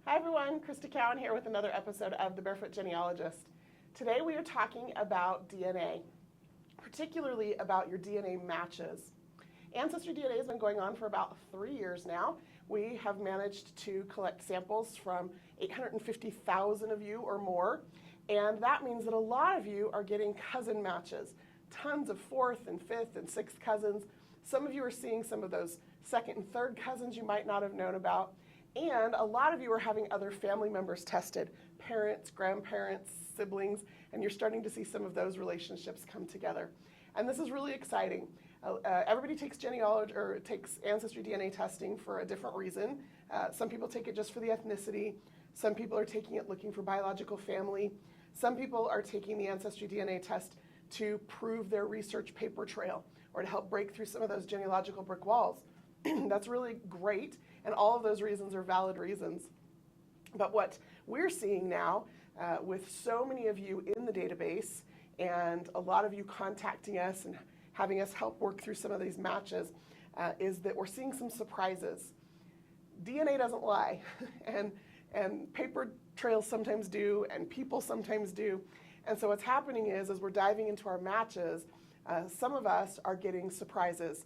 Hi everyone, Crista Cowan here with another episode of The Barefoot Genealogist. Today we are talking about DNA, particularly about your DNA matches. AncestryDNA has been going on for about 3 years now. We have managed to collect samples from 850,000 of you or more, and that means that a lot of you are getting cousin matches. Tons of fourth and fifth and sixth cousins. Some of you are seeing some of those second and third cousins you might not have known about. And a lot of you are having other family members tested, parents, grandparents, siblings, and you're starting to see some of those relationships come together. And this is really exciting. Everybody takes genealogy or takes AncestryDNA testing for a different reason. Some people take it just for the ethnicity. Some people are taking it looking for biological family. Some people are taking the AncestryDNA test to prove their research paper trail or to help break through some of those genealogical brick walls. That's really great, and all of those reasons are valid reasons. But what we're seeing now, with so many of you in the database and a lot of you contacting us and having us help work through some of these matches, is that we're seeing some surprises. DNA doesn't lie, and paper trails sometimes do, and people sometimes do. And so what's happening is, as we're diving into our matches, some of us are getting surprises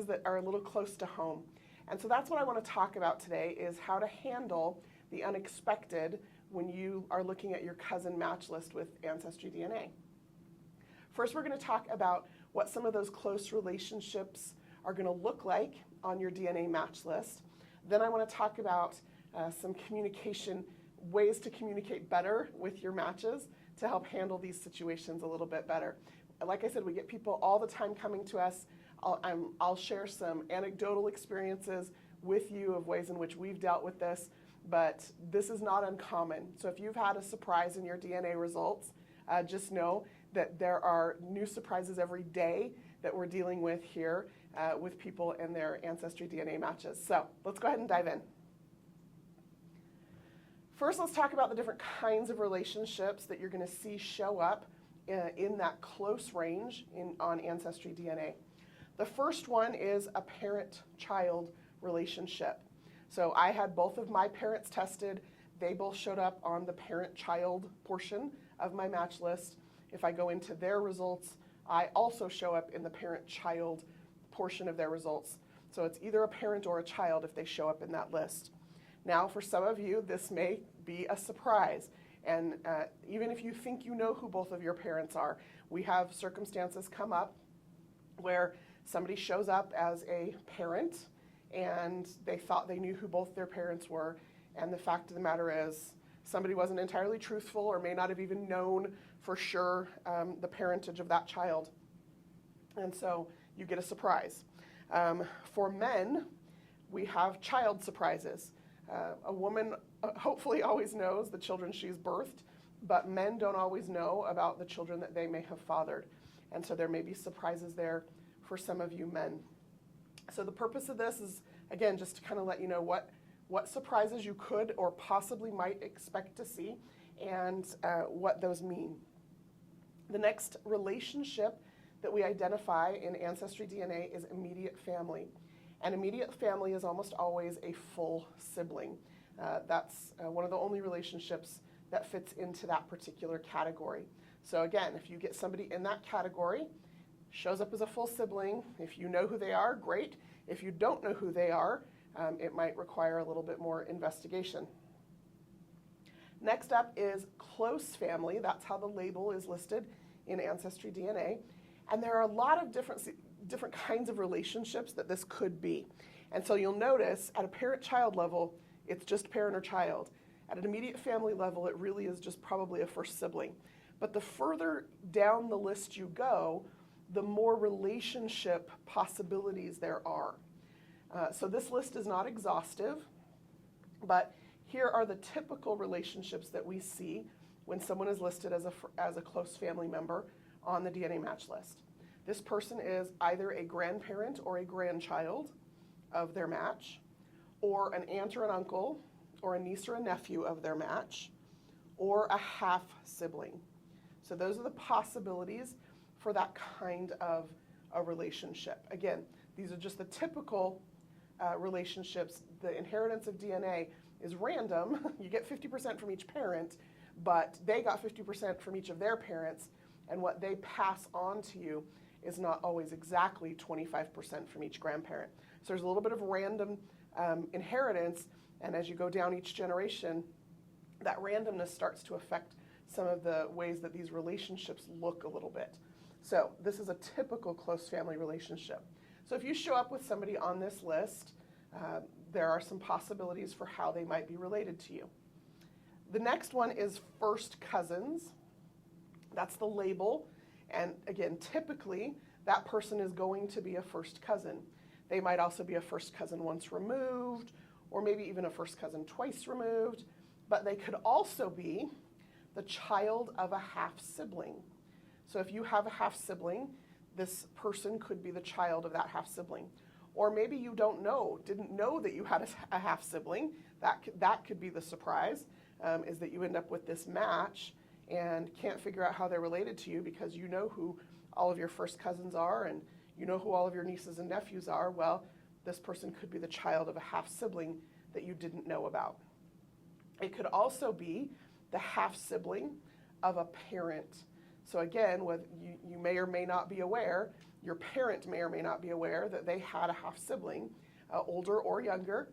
that are a little close to home. And so that's what I want to talk about today, is how to handle the unexpected when you are looking at your cousin match list with AncestryDNA. First, we're going to talk about what some of those close relationships are going to look like on your DNA match list. Then I want to talk about some communication, ways to communicate better with your matches to help handle these situations a little bit better. Like I said, we get people all the time coming to us. I'll share some anecdotal experiences with you of ways in which we've dealt with this, but this is not uncommon. So if you've had a surprise in your DNA results, just know that there are new surprises every day that we're dealing with here with people and their AncestryDNA matches. So let's go ahead and dive in. First, let's talk about the different kinds of relationships that you're going to see show up in that close range on AncestryDNA. The first one is a parent-child relationship. So I had both of my parents tested. They both showed up on the parent-child portion of my match list. If I go into their results, I also show up in the parent-child portion of their results. So it's either a parent or a child if they show up in that list. Now, for some of you, this may be a surprise. And even if you think you know who both of your parents are, we have circumstances come up where somebody shows up as a parent and they thought they knew who both their parents were, and the fact of the matter is somebody wasn't entirely truthful or may not have even known for sure the parentage of that child. And so you get a surprise. For men, we have child surprises. A woman hopefully always knows the children she's birthed, but men don't always know about the children that they may have fathered. And so there may be surprises there for some of you men. So the purpose of this is, again, just to kind of let you know what surprises you could or possibly might expect to see and what those mean. The next relationship that we identify in AncestryDNA is immediate family. And immediate family is almost always a full sibling. That's one of the only relationships that fits into that particular category. So again, if you get somebody in that category, shows up as a full sibling, if you know who they are, great. If you don't know who they are, it might require a little bit more investigation. Next up is close family. That's how the label is listed in AncestryDNA. And there are a lot of different kinds of relationships that this could be. And so you'll notice at a parent-child level, it's just parent or child. At an immediate family level, it really is just probably a first sibling. But the further down the list you go, the more relationship possibilities there are. So this list is not exhaustive, but here are the typical relationships that we see when someone is listed as a close family member on the DNA match list. This person is either a grandparent or a grandchild of their match, or an aunt or an uncle, or a niece or a nephew of their match, or a half sibling. So those are the possibilities for that kind of a relationship. Again, these are just the typical relationships. The inheritance of DNA is random. You get 50% from each parent, but they got 50% from each of their parents, and what they pass on to you is not always exactly 25% from each grandparent. So there's a little bit of random inheritance, and as you go down each generation, that randomness starts to affect some of the ways that these relationships look a little bit. So this is a typical close family relationship. So if you show up with somebody on this list, there are some possibilities for how they might be related to you. The next one is first cousins. That's the label. And again, typically, that person is going to be a first cousin. They might also be a first cousin once removed, or maybe even a first cousin twice removed, but they could also be the child of a half-sibling. So if you have a half-sibling, this person could be the child of that half-sibling. Or maybe you didn't know that you had a half-sibling. That could be the surprise, is that you end up with this match and can't figure out how they're related to you because you know who all of your first cousins are and you know who all of your nieces and nephews are. Well, this person could be the child of a half-sibling that you didn't know about. It could also be the half-sibling of a parent. So again, you may or may not be aware, your parent may or may not be aware that they had a half-sibling, older or younger,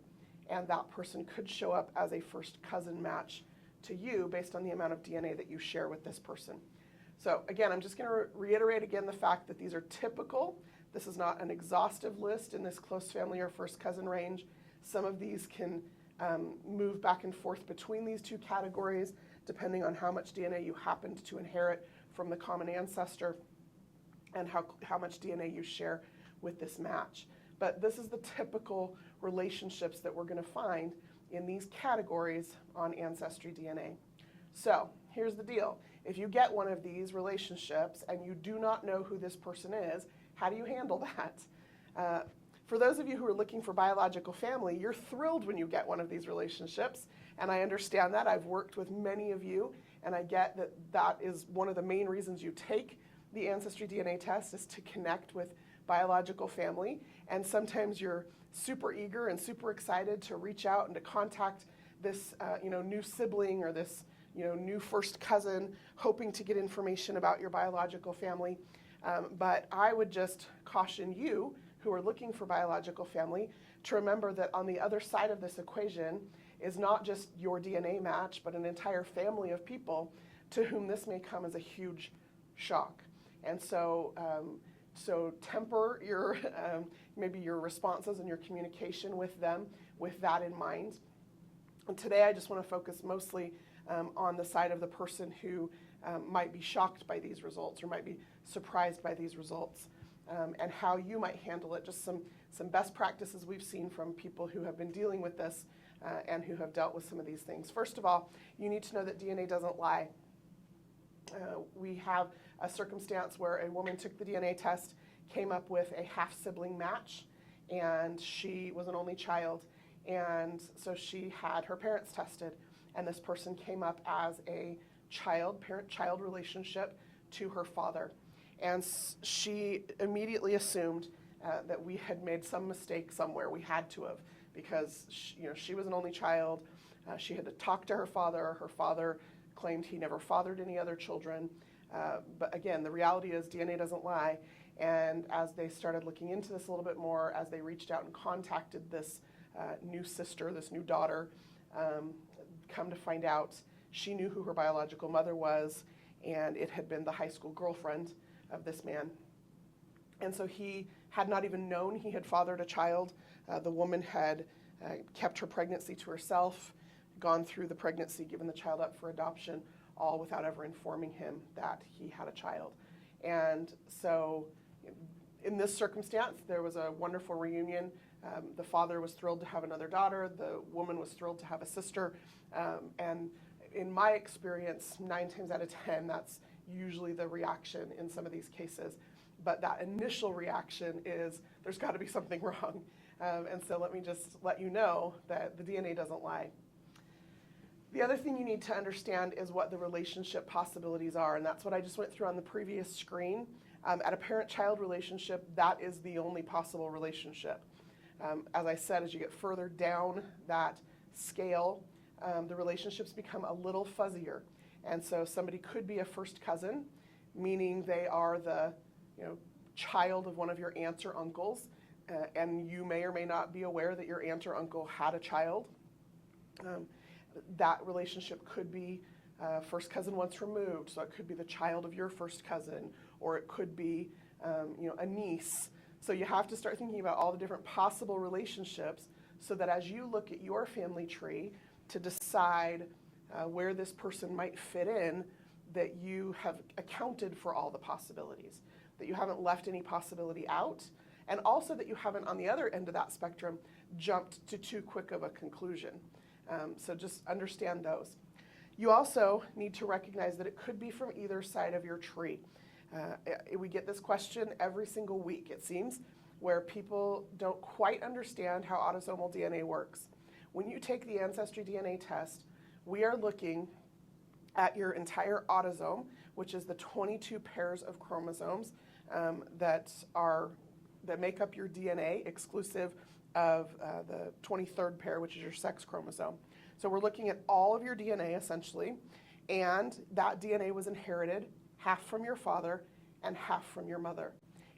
and that person could show up as a first cousin match to you based on the amount of DNA that you share with this person. So again, I'm just going to reiterate again the fact that these are typical. This is not an exhaustive list in this close family or first cousin range. Some of these can move back and forth between these two categories depending on how much DNA you happened to inherit from the common ancestor and how much DNA you share with this match. But this is the typical relationships that we're going to find in these categories on AncestryDNA. So here's the deal. If you get one of these relationships and you do not know who this person is, how do you handle that? For those of you who are looking for biological family, you're thrilled when you get one of these relationships, and I understand that. I've worked with many of you, and I get that that is one of the main reasons you take the AncestryDNA test, is to connect with biological family, and sometimes you're super eager and super excited to reach out and to contact this new sibling or this new first cousin, hoping to get information about your biological family. But I would just caution you who are looking for biological family to remember that on the other side of this equation is not just your DNA match, but an entire family of people to whom this may come as a huge shock. And so temper your maybe your responses and your communication with them with that in mind. And today I just want to focus mostly on the side of the person who might be shocked by these results or might be surprised by these results, and how you might handle it. Just some best practices we've seen from people who have been dealing with this and who have dealt with some of these things. First of all, you need to know that DNA doesn't lie. We have a circumstance where a woman took the DNA test, came up with a half-sibling match, and she was an only child, and so she had her parents tested, and this person came up as a parent-child relationship to her father. And she immediately assumed that we had made some mistake somewhere. We had to have, because she was an only child. She had to talk to her father. Her father claimed he never fathered any other children. But again, the reality is DNA doesn't lie. And as they started looking into this a little bit more, as they reached out and contacted this new sister, this new daughter, come to find out she knew who her biological mother was, and it had been the high school girlfriend of this man. And so he had not even known he had fathered a child. The woman had kept her pregnancy to herself, gone through the pregnancy, given the child up for adoption, all without ever informing him that he had a child. And so in this circumstance, there was a wonderful reunion. The father was thrilled to have another daughter. The woman was thrilled to have a sister. And in my experience, 9 times out of 10, that's usually the reaction in some of these cases. But that initial reaction is, there's got to be something wrong. And so let me just let you know that the DNA doesn't lie. The other thing you need to understand is what the relationship possibilities are, and that's what I just went through on the previous screen. At a parent-child relationship, that is the only possible relationship. As I said, as you get further down that scale, the relationships become a little fuzzier. And so somebody could be a first cousin, meaning they are the child of one of your aunts or uncles, and you may or may not be aware that your aunt or uncle had a child. That relationship could be first cousin once removed, so it could be the child of your first cousin, or it could be a niece. So you have to start thinking about all the different possible relationships so that as you look at your family tree to decide where this person might fit in, that you have accounted for all the possibilities, that you haven't left any possibility out, and also that you haven't, on the other end of that spectrum, jumped to too quick of a conclusion. So just understand those. You also need to recognize that it could be from either side of your tree. We get this question every single week, it seems, where people don't quite understand how autosomal DNA works. When you take the AncestryDNA test, we are looking at your entire autosome, which is the 22 pairs of chromosomes that make up your DNA, exclusive of the 23rd pair, which is your sex chromosome. So we're looking at all of your DNA, essentially, and that DNA was inherited half from your father and half from your mother.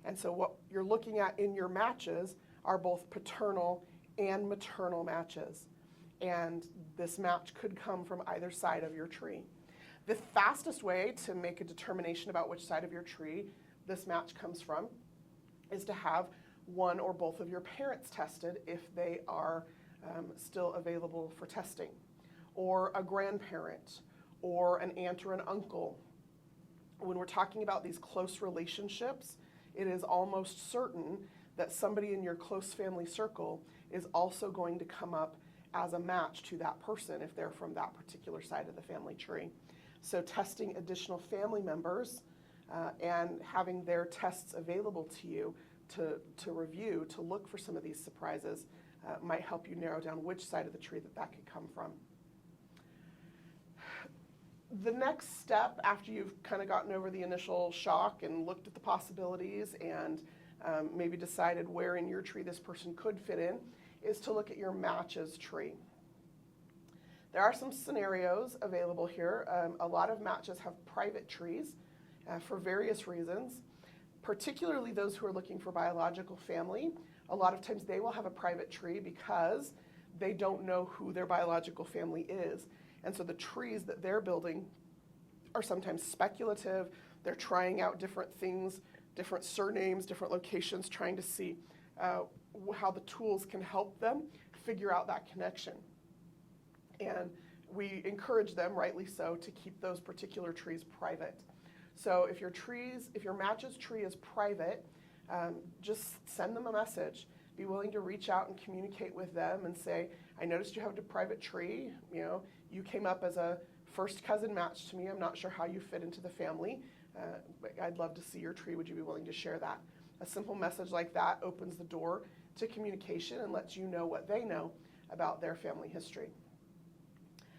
And so what you're looking at in your matches are both paternal and maternal matches. And this match could come from either side of your tree. The fastest way to make a determination about which side of your tree this match comes from is to have one or both of your parents tested if they are still available for testing, or a grandparent, or an aunt or an uncle. When we're talking about these close relationships, it is almost certain that somebody in your close family circle is also going to come up as a match to that person if they're from that particular side of the family tree. So testing additional family members and having their tests available to you to review, to look for some of these surprises, might help you narrow down which side of the tree that could come from. The next step, after you've kind of gotten over the initial shock and looked at the possibilities and maybe decided where in your tree this person could fit in, is to look at your matches tree. There are some scenarios available here. A lot of matches have private trees for various reasons, particularly those who are looking for biological family. A lot of times they will have a private tree because they don't know who their biological family is. And so the trees that they're building are sometimes speculative. They're trying out different things, different surnames, different locations, trying to see how the tools can help them figure out that connection. And we encourage them, rightly so, to keep those particular trees private. So if your matches tree is private, just send them a message. Be willing to reach out and communicate with them and say, I noticed you have a private tree. You came up as a first cousin match to me. I'm not sure how you fit into the family. I'd love to see your tree. Would you be willing to share that? A simple message like that opens the door to communication and lets you know what they know about their family history.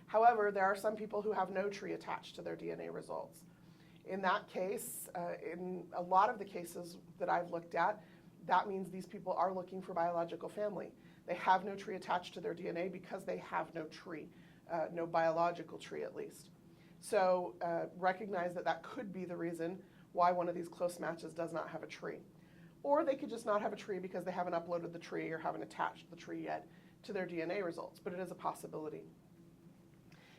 However, there are some people who have no tree attached to their DNA results. In that case, in a lot of the cases that I've looked at, that means these people are looking for biological family. They have no tree attached to their DNA because they have no tree, no biological tree at least. So recognize that that could be the reason why one of these close matches does not have a tree. Or they could just not have a tree because they haven't uploaded the tree or haven't attached the tree yet to their DNA results, but it is a possibility.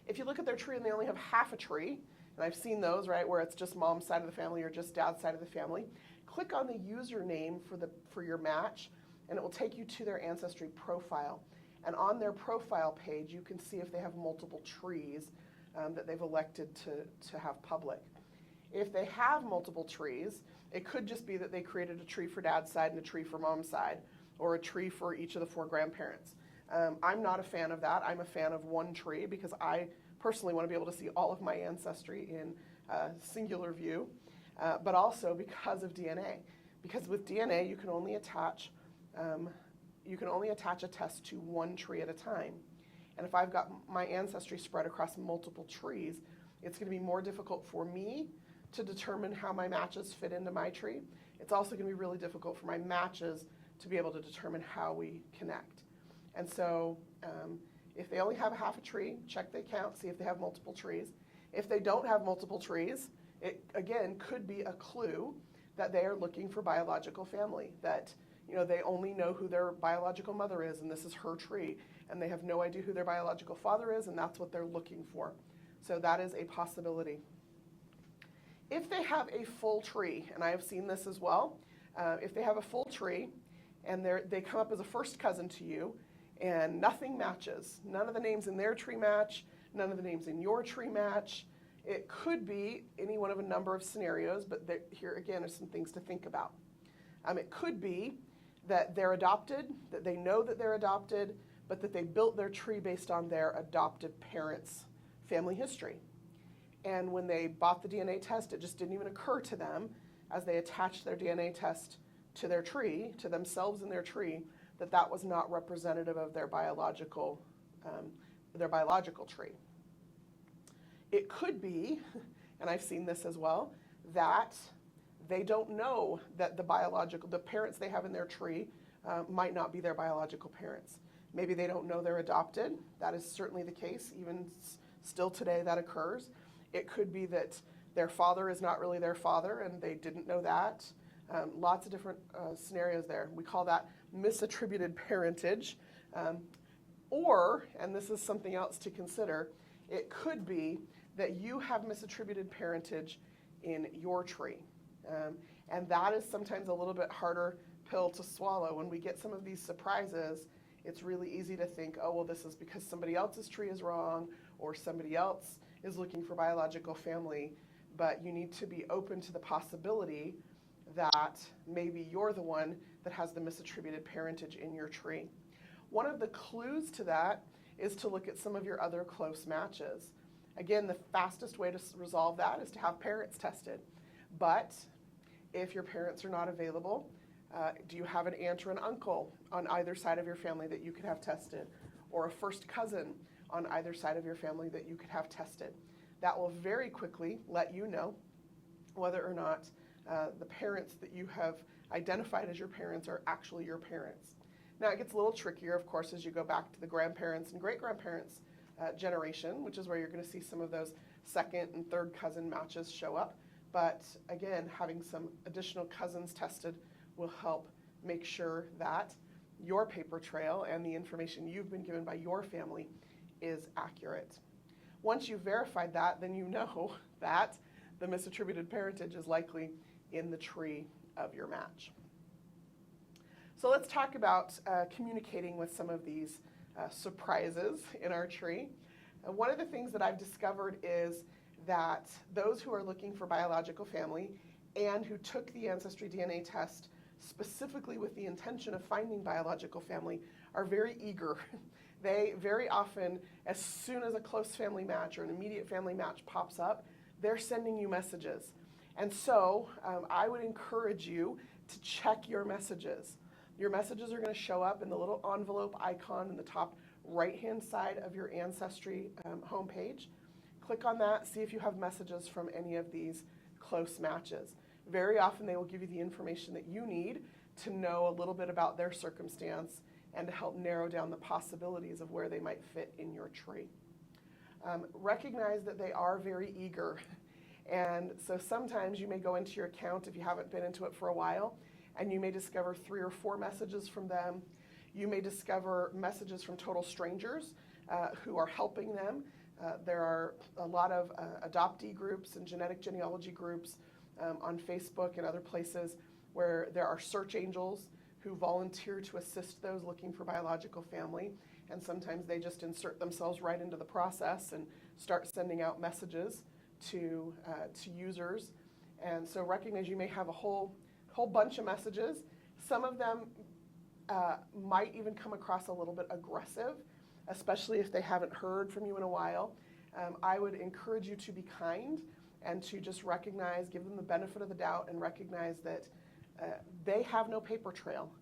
If you look at their tree and they only have half a tree, and I've seen those, right, where it's just mom's side of the family or just dad's side of the family, click on the username for your match, and it will take you to their Ancestry profile. And on their profile page, you can see if they have multiple trees that they've elected to have public. If they have multiple trees, it could just be that they created a tree for dad's side and a tree for mom's side, or a tree for each of the 4 grandparents. I'm not a fan of that. I'm a fan of one tree because I personally want to be able to see all of my ancestry in singular view, but also because of DNA. Because with DNA, you can only attach a test to one tree at a time. And if I've got my ancestry spread across multiple trees, it's going to be more difficult for me to determine how my matches fit into my tree. It's also going to be really difficult for my matches to be able to determine how we connect. And so If they only have half a tree, check the account, see if they have multiple trees. If they don't have multiple trees, it again could be a clue that they are looking for biological family, that they only know who their biological mother is and this is her tree, and they have no idea who their biological father is and that's what they're looking for. So that is a possibility. If they have a full tree, and I have seen this as well, if they have a full tree and they come up as a first cousin to you and nothing matches, none of the names in their tree match, none of the names in your tree match, it could be any one of a number of scenarios, but here again are some things to think about. It could be that they're adopted, that they know that they're adopted, but that they built their tree based on their adoptive parents' family history. And when they bought the DNA test, it just didn't even occur to them as they attached their DNA test to their tree, to themselves and their tree, that that was not representative of their biological tree. It could be, and I've seen this as well, that they don't know that the parents they have in their tree might not be their biological parents. Maybe they don't know they're adopted. That is certainly the case. Even still today that occurs. It could be that their father is not really their father and they didn't know that. Lots of different scenarios there. We call that misattributed parentage. Or, and this is something else to consider, it could be that you have misattributed parentage in your tree. And that is sometimes a little bit harder pill to swallow. When we get some of these surprises, it's really easy to think, oh, well, this is because somebody else's tree is wrong or somebody else is looking for biological family. But you need to be open to the possibility that maybe you're the one that has the misattributed parentage in your tree. One of the clues to that is to look at some of your other close matches. Again, the fastest way to resolve that is to have parents tested. But if your parents are not available, do you have an aunt or an uncle on either side of your family that you could have tested? Or a first cousin on either side of your family that you could have tested? That will very quickly let you know whether or not the parents that you have identified as your parents are actually your parents. Now, it gets a little trickier, of course, as you go back to the grandparents and great-grandparents generation, which is where you're going to see some of those second and third cousin matches show up. But again, having some additional cousins tested will help make sure that your paper trail and the information you've been given by your family is accurate. Once you've verified that, then you know that the misattributed parentage is likely in the tree of your match. So let's talk about communicating with some of these surprises in our tree. One of the things that I've discovered is that those who are looking for biological family and who took the AncestryDNA test specifically with the intention of finding biological family are very eager. They very often, as soon as a close family match or an immediate family match pops up, they're sending you messages. And so I would encourage you to check your messages. Your messages are going to show up in the little envelope icon in the top right-hand side of your Ancestry homepage. Click on that, see if you have messages from any of these close matches. Very often they will give you the information that you need to know a little bit about their circumstance and to help narrow down the possibilities of where they might fit in your tree. Recognize that they are very eager. And so sometimes you may go into your account if you haven't been into it for a while, and you may discover 3 or 4 messages from them. You may discover messages from total strangers who are helping them. There are a lot of adoptee groups and genetic genealogy groups on Facebook and other places where there are search angels who volunteer to assist those looking for biological family. And sometimes they just insert themselves right into the process and start sending out messages to users. And so recognize you may have a whole bunch of messages. Some of them might even come across a little bit aggressive, especially if they haven't heard from you in a while. I would encourage you to be kind and to just recognize, give them the benefit of the doubt and recognize that they have no paper trail.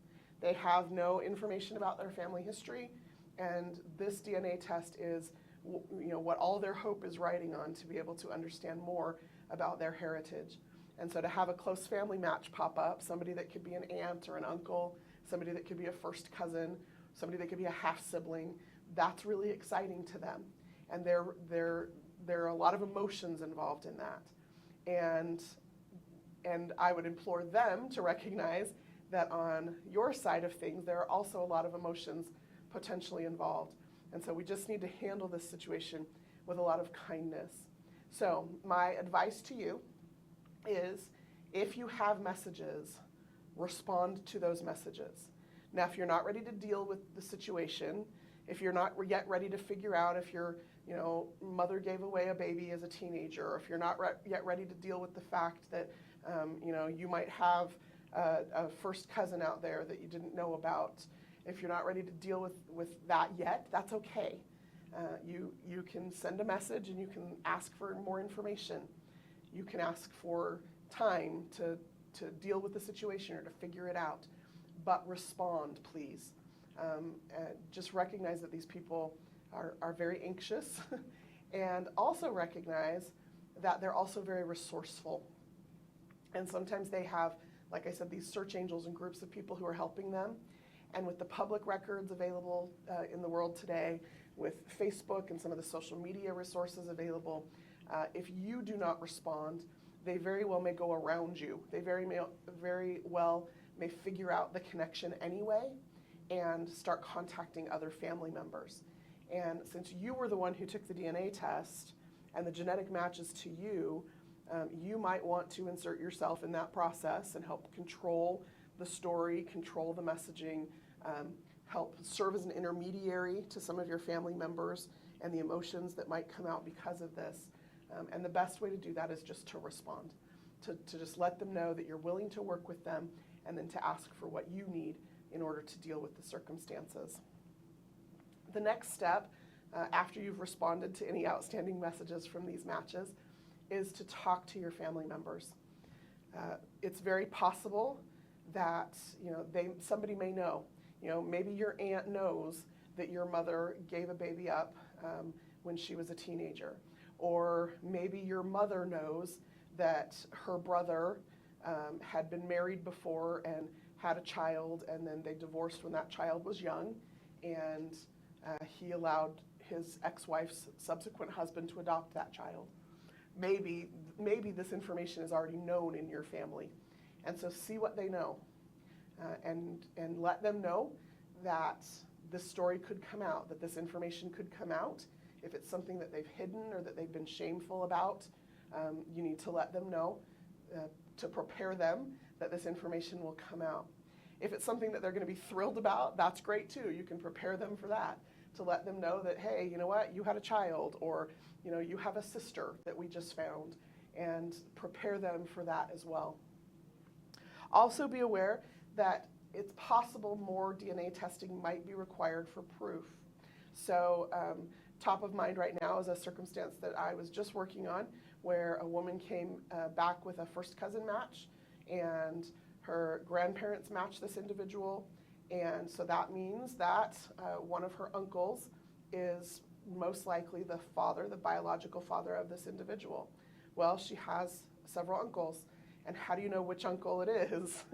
They have no information about their family history, and this DNA test is what all their hope is riding on to be able to understand more about their heritage. And so to have a close family match pop up, somebody that could be an aunt or an uncle, somebody that could be a first cousin, somebody that could be a half sibling, that's really exciting to them. And there are a lot of emotions involved in that. And I would implore them to recognize that on your side of things, there are also a lot of emotions potentially involved. And so we just need to handle this situation with a lot of kindness. So my advice to you is, if you have messages, respond to those messages. Now, if you're not ready to deal with the situation, if you're not yet ready to figure out if your mother gave away a baby as a teenager, or if you're not yet ready to deal with the fact that you might have a first cousin out there that you didn't know about, if you're not ready to deal with that yet, that's okay. You can send a message and you can ask for more information. You can ask for time to deal with the situation or to figure it out. But respond, please. Just recognize that these people are very anxious and also recognize that they're also very resourceful. And sometimes they have, like I said, these search angels and groups of people who are helping them. And with the public records available in the world today, with Facebook and some of the social media resources available, if you do not respond, they very well may go around you. They very well may figure out the connection anyway and start contacting other family members. And since you were the one who took the DNA test and the genetic matches to you, you might want to insert yourself in that process and help control the story, control the messaging, help serve as an intermediary to some of your family members and the emotions that might come out because of this. And the best way to do that is just to respond, to just let them know that you're willing to work with them, and then to ask for what you need in order to deal with the circumstances. The next step, after you've responded to any outstanding messages from these matches, is to talk to your family members. It's very possible that somebody may know. Maybe your aunt knows that your mother gave a baby up when she was a teenager. Or maybe your mother knows that her brother had been married before and had a child, and then they divorced when that child was young, and he allowed his ex-wife's subsequent husband to adopt that child. Maybe this information is already known in your family. And so see what they know, and let them know that this story could come out, that this information could come out. If it's something that they've hidden or that they've been shameful about, you need to let them know to prepare them that this information will come out. If it's something that they're going to be thrilled about, that's great too. You can prepare them for that, to let them know that, hey, you know what, you had a child, or you have a sister that we just found, and prepare them for that as well. Also be aware that it's possible more DNA testing might be required for proof. So top of mind right now is a circumstance that I was just working on, where a woman came back with a first cousin match, and her grandparents matched this individual, and so that means that one of her uncles is most likely the father, the biological father of this individual. Well, she has several uncles, and how do you know which uncle it is?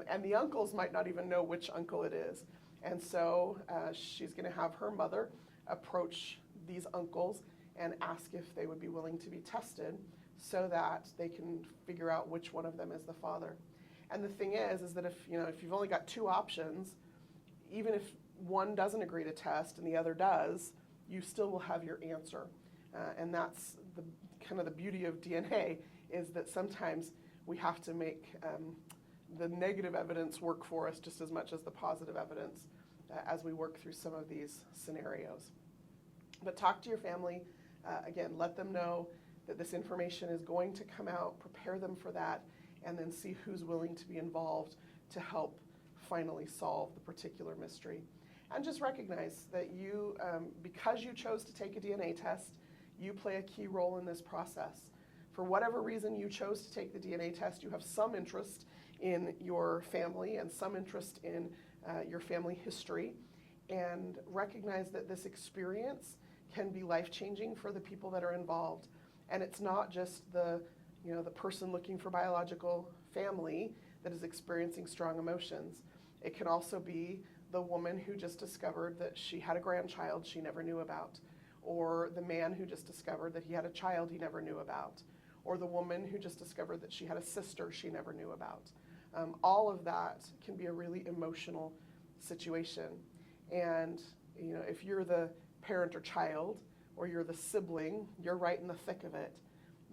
And the uncles might not even know which uncle it is. And so she's going to have her mother approach these uncles and ask if they would be willing to be tested so that they can figure out which one of them is the father. And the thing is that if you've only got two options, even if one doesn't agree to test and the other does, you still will have your answer. And that's the beauty of DNA, is that sometimes we have to make the negative evidence work for us just as much as the positive evidence as we work through some of these scenarios. But talk to your family. Again, let them know that this information is going to come out, prepare them for that, and then see who's willing to be involved to help finally solve the particular mystery. And just recognize that you, because you chose to take a DNA test, you play a key role in this process. For whatever reason you chose to take the DNA test, you have some interest in your family and some interest in your family history, and recognize that this experience can be life-changing for the people that are involved. And it's not just the person looking for biological family that is experiencing strong emotions. It can also be the woman who just discovered that she had a grandchild she never knew about, or the man who just discovered that he had a child he never knew about, or the woman who just discovered that she had a sister she never knew about. All of that can be a really emotional situation. And if you're the parent or child, or you're the sibling, you're right in the thick of it.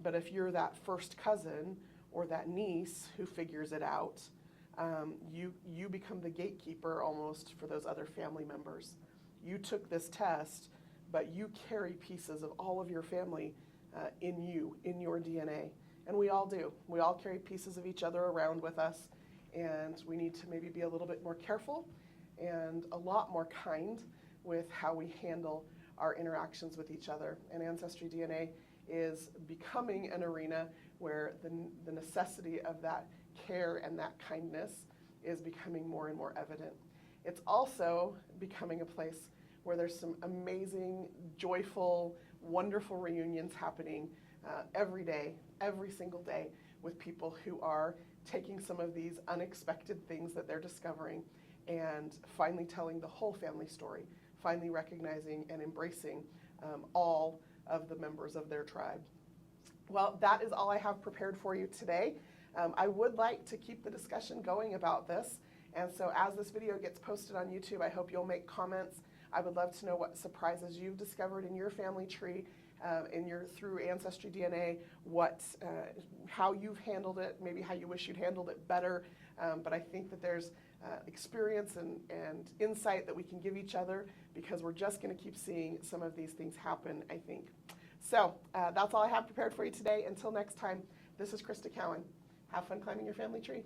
But if you're that first cousin or that niece who figures it out, you become the gatekeeper almost for those other family members. You took this test, but you carry pieces of all of your family in you, in your DNA. And we all do. We all carry pieces of each other around with us, and we need to maybe be a little bit more careful and a lot more kind with how we handle our interactions with each other. And AncestryDNA is becoming an arena where the necessity of that care and that kindness is becoming more and more evident. It's also becoming a place where there's some amazing, joyful, wonderful reunions happening every day, every single day, with people who are taking some of these unexpected things that they're discovering and finally telling the whole family story, finally recognizing and embracing all of the members of their tribe. Well, that is all I have prepared for you today. I would like to keep the discussion going about this, and so as this video gets posted on YouTube, I hope you'll make comments. I would love to know what surprises you've discovered in your family tree, through AncestryDNA, how you've handled it, maybe how you wish you'd handled it better. But I think that there's experience and insight that we can give each other, because we're just going to keep seeing some of these things happen, I think. So that's all I have prepared for you today. Until next time, this is Crista Cowan. Have fun climbing your family tree.